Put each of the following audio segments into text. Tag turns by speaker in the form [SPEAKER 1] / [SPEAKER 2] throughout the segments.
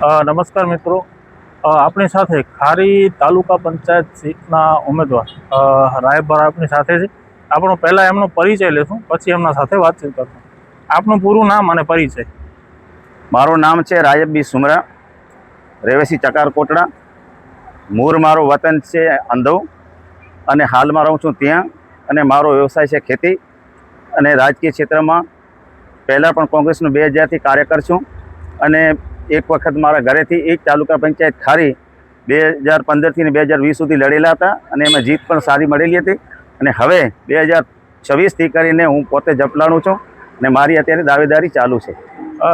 [SPEAKER 1] નમસ્કાર મિત્રો, આપણી સાથે ખારી તાલુકા પંચાયત સીટના ઉમેદવાર રાયભર આપણી સાથે છે. આપણો પહેલાં એમનો પરિચય લેશું, પછી એમના સાથે વાતચીત કરશું. આપનું પૂરું નામ અને પરિચય.
[SPEAKER 2] મારું નામ છે રાયબ બી સુમરા, રહેવાસી ચકારકોટડા. મૂળ મારો વતન છે અંધવ અને હાલમાં રહું છું ત્યાં. અને મારો વ્યવસાય છે ખેતી અને રાજકીય ક્ષેત્રમાં પહેલાં પણ કોંગ્રેસનો 2000થી કાર્યકર છું. અને એક વખત મારા ઘરેથી એક તાલુકા પંચાયત ખારી 2015થી ને 2020 સુધી લડેલા હતા અને એમાં જીત પણ સારી મળેલી હતી. અને હવે 2026થી કરીને હું પોતે જપલાણું છું અને મારી અત્યારે દાવેદારી ચાલુ છે.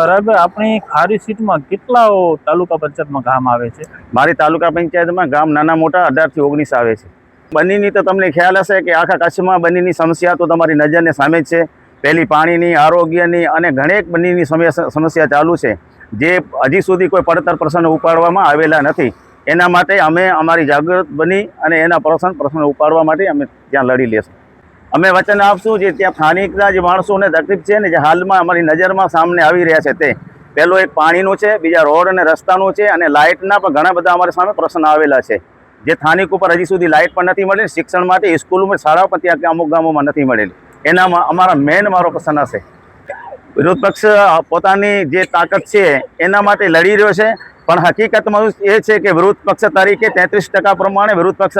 [SPEAKER 1] રાયભાઈ, આપણી ખારી સીટમાં કેટલા તાલુકા પંચાયતમાં ગામ આવે છે?
[SPEAKER 2] મારી તાલુકા પંચાયતમાં ગામ નાના મોટા 18થી 19 આવે છે. બનીની તો તમને ખ્યાલ હશે કે આખા કચ્છમાં બનીની સમસ્યા તો તમારી નજરને સામે જ છે. પહેલી પાણીની, આરોગ્યની અને ઘણી બનીની સમસ્યા ચાલુ છે, જે હજી સુધી કોઈ પડતર પ્રશ્ન ઉપાડવામાં આવેલા નથી. એના માટે અમે અમારી જાગૃત બની અને એના પ્રશ્ન ઉપાડવા માટે અમે ત્યાં લડી લેશું. અમે વચન આપશું જે ત્યાં સ્થાનિકના જે માણસોને તકલીફ છે ને, જે હાલમાં અમારી નજરમાં સામે આવી રહ્યા છે, તે પહેલો એક પાણીનું છે, બીજા રોડ અને રસ્તાનું છે, અને લાઇટના પણ ઘણા બધા અમારી સામે પ્રશ્ન આવેલા છે. જે સ્થાનિક ઉપર હજી સુધી લાઇટ પણ નથી મળેલી. શિક્ષણ માટે સ્કૂલોમાં, શાળાઓ પણ ત્યાં અમુક ગામોમાં નથી મળેલી. એનામાં અમારા મારો પ્રશ્ન હશે. વિરોધ પક્ષ પોતાની જે તાકાત છે એના માટે લડી રહ્યો છે, પણ હકીકતમાં એ છે કે વિરોધ પક્ષ તરીકે 33% પ્રમાણે વિરોધ પક્ષ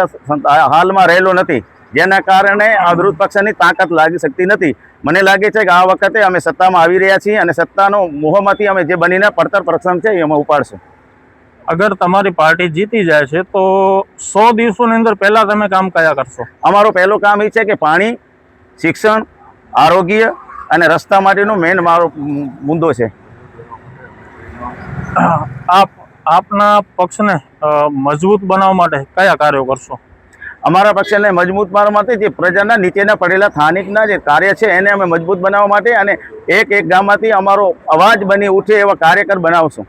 [SPEAKER 2] હાલમાં રહેલો નથી, જેના કારણે આ વિરોધ પક્ષની તાકાત લાગી શકતી નથી. મને લાગે છે કે આ વખતે અમે સત્તામાં આવી રહ્યા છીએ અને સત્તાનો મોહમાંથી અમે જે બનીને પડતર પ્રશ્ન છે એ અમે ઉપાડશું.
[SPEAKER 1] અગર તમારી પાર્ટી જીતી જાય છે તો 100 દિવસોની અંદર પહેલાં તમે કામ કયા કરશો? અમારું
[SPEAKER 2] પહેલું કામ એ છે કે પાણી, શિક્ષણ, આરોગ્ય અને રસ્તા માટેનો મારો મુદ્દો છે.
[SPEAKER 1] આપના પક્ષને મજબૂત બનાવવા માટે કયા કાર્યો કરશો?
[SPEAKER 2] અમારા પક્ષને મજબૂત બનાવવા માટે જે પ્રજાના નીચેના પડેલા સ્થાનિકના જે કાર્ય છે એને અમે મજબૂત બનાવવા માટે અને એક ગામમાંથી અમારો અવાજ બની ઉઠે એવા કાર્યકર બનાવશું.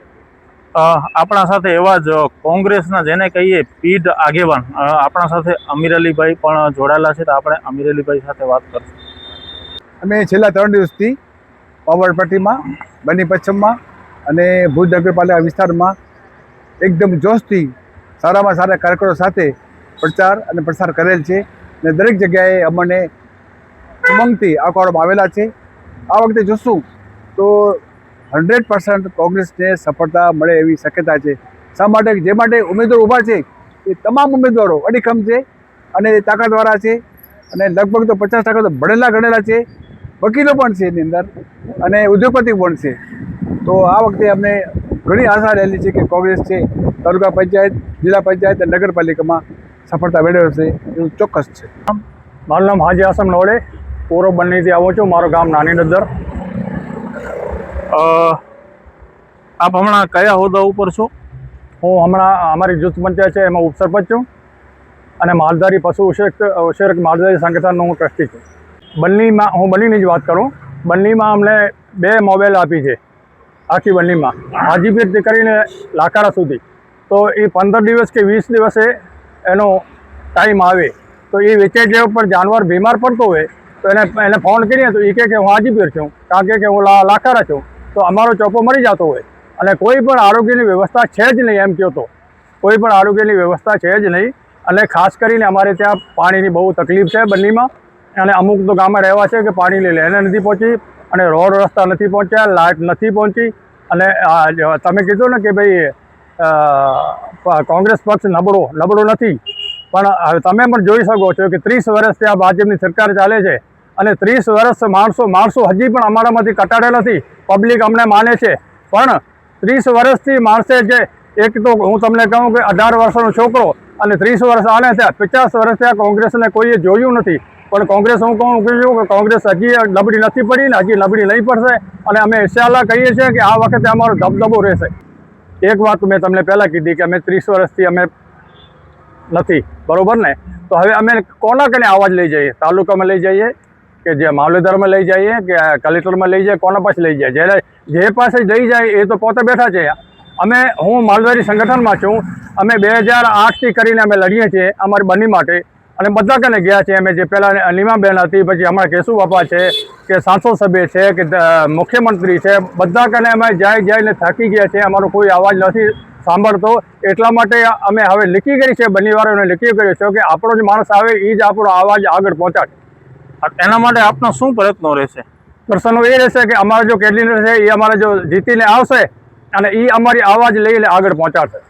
[SPEAKER 1] આપણા સાથે એવા જ કોંગ્રેસના જેને કહીએ પીઢ આગેવાન આપણા સાથે અમીર અલીભાઈ પણ જોડાયેલા છે, તો આપણે અમીર અલીભાઈ સાથે વાત કરશું.
[SPEAKER 3] અમે છેલ્લા 3 દિવસથી પાવરપટ્ટીમાં, બની પશ્ચિમમાં અને ભુજ નગરપાલિકા વિસ્તારમાં એકદમ જોશથી સારામાં સારા કાર્યકરો સાથે પ્રચાર અને પ્રસાર કરેલ છે અને દરેક જગ્યાએ અમને ઉમંગથી આવકારવામાં આવેલા છે. આ વખતે જોશું તો 100% કોંગ્રેસને સફળતા મળે એવી શક્યતા છે. શા માટે? જે માટે ઉમેદવારો ઊભા છે એ તમામ ઉમેદવારો અડીખમ છે અને તાકાતવાળા છે અને લગભગ તો 50% તો ભણેલા ગણેલા છે, વકીલો પણ છે એની અંદર અને ઉદ્યોગપતિ પણ છે. તો આ વખતે અમને ઘણી આશા રહેલી છે કે કોંગ્રેસ છે તાલુકા પંચાયત, જિલ્લા પંચાયત અને નગરપાલિકામાં સફળતા મેળવશે એવું ચોક્કસ છે.
[SPEAKER 4] મારું નામ હાજી આસમ નવડે, પૂર્વ બન્નીથી આવું છું. મારું ગામ નાની નદર.
[SPEAKER 1] આપ હમણાં કયા હોદ્દા ઉપર છો?
[SPEAKER 4] હું હમણાં અમારી જૂથ પંચાયત છે એમાં ઉપસરપંચ છું અને માલધારી પશુ ઉછેરક માલધારી સંગઠનનો હું ટ્રસ્ટી છું. બન્નીમાં હું બન્નીની જ વાત કરું. બન્નીમાં અમને 2 મોબાઈલ આપી છે આખી બન્નીમાં, હાજીપીરથી કરીને લાખાડા સુધી. તો એ 15 દિવસ કે 20 દિવસે એનો ટાઈમ આવે, તો એ વેચાઈ જાય ઉપર જાનવર બીમાર પડતો હોય તો એને ફોન કરીએ તો એ કહે કે હું હાજીપીર છું, કારણ કે હું લાખાડા છું, તો અમારો ચોપો મરી જતો હોય. અને કોઈ પણ આરોગ્યની વ્યવસ્થા છે જ નહીં. એમ કહો તો કોઈ પણ આરોગ્યની વ્યવસ્થા છે જ નહીં. અને ખાસ કરીને અમારે ત્યાં પાણીની બહુ તકલીફ છે બન્નીમાં. અને અમુક તો ગામમાં રહેવા છે કે પાણી લઈને નથી પહોંચી, અને રોડ રસ્તા નથી પહોંચ્યા, લાઇટ નથી પહોંચી. અને તમે કીધું ને કે ભાઈ કોંગ્રેસ પક્ષ નબળો નથી, પણ તમે પણ જોઈ શકો છો કે 30 વર્ષથી આ ભાજપની સરકાર ચાલે છે અને 30 વર્ષ માણસો હજી પણ અમારામાંથી કટાડેલા નથી. પબ્લિક અમને માને છે, પણ 30 વર્ષથી માણસે જે એક તો હું તમને કહું કે 18 વર્ષનો છોકરો અને 30 વર્ષ આને થયા, 50 વર્ષથી આ કોંગ્રેસને કોઈએ જોયું નથી. પણ કોંગ્રેસ હું કહું કે કોંગ્રેસ હજી નબળી નથી પડી ને હજી નબળી નહીં પડશે. અને અમે ઇન્શાઅલ્લાહ કહીએ છીએ કે આ વખતે અમારો દબદબો રહેશે. એક વાત મેં તમને પહેલાં કીધી કે અમે 30 વર્ષથી અમે નથી, બરાબર ને? તો હવે અમે કોના કને અવાજ લઈ જઈએ? તાલુકામાં લઈ જઈએ કે જે મામલતદારમાં લઈ જઈએ કે કલેક્ટરમાં લઈ જઈએ? કોના પાસે લઈ જાય? જે પાસે લઈ જાય એ તો પોતે બેઠા છે. હું માલધારી સંગઠનમાં છું. અમે 2008થી કરીને અમે લડીએ છીએ અમારી બન્ની માટે અને બધા કને ગયા છે અમે, જે પહેલાં નીમાબેન હતી, પછી હમણાં કેશુ બાપા છે, કે સાંસદ સભ્ય છે, કે મુખ્યમંત્રી છે, બધા કને અમે જઈને થાકી ગયા છે. અમારો કોઈ અવાજ નથી સાંભળતો. એટલા માટે અમે હવે લીકી કરી છે, બન્નીવાળાને લીકી કર્યું છે કે આપણો જ માણસ આવે એ જ આપણો અવાજ આગળ પહોંચાડે.
[SPEAKER 1] એના માટે આપનો શું પ્રયત્નો રહેશે?
[SPEAKER 4] પ્રશ્નો એ રહેશે કે અમારા જો કેન્ડિડેટ છે એ અમારે જો જીતીને આવશે અને એ અમારી અવાજ લઈને આગળ પહોંચાડશે.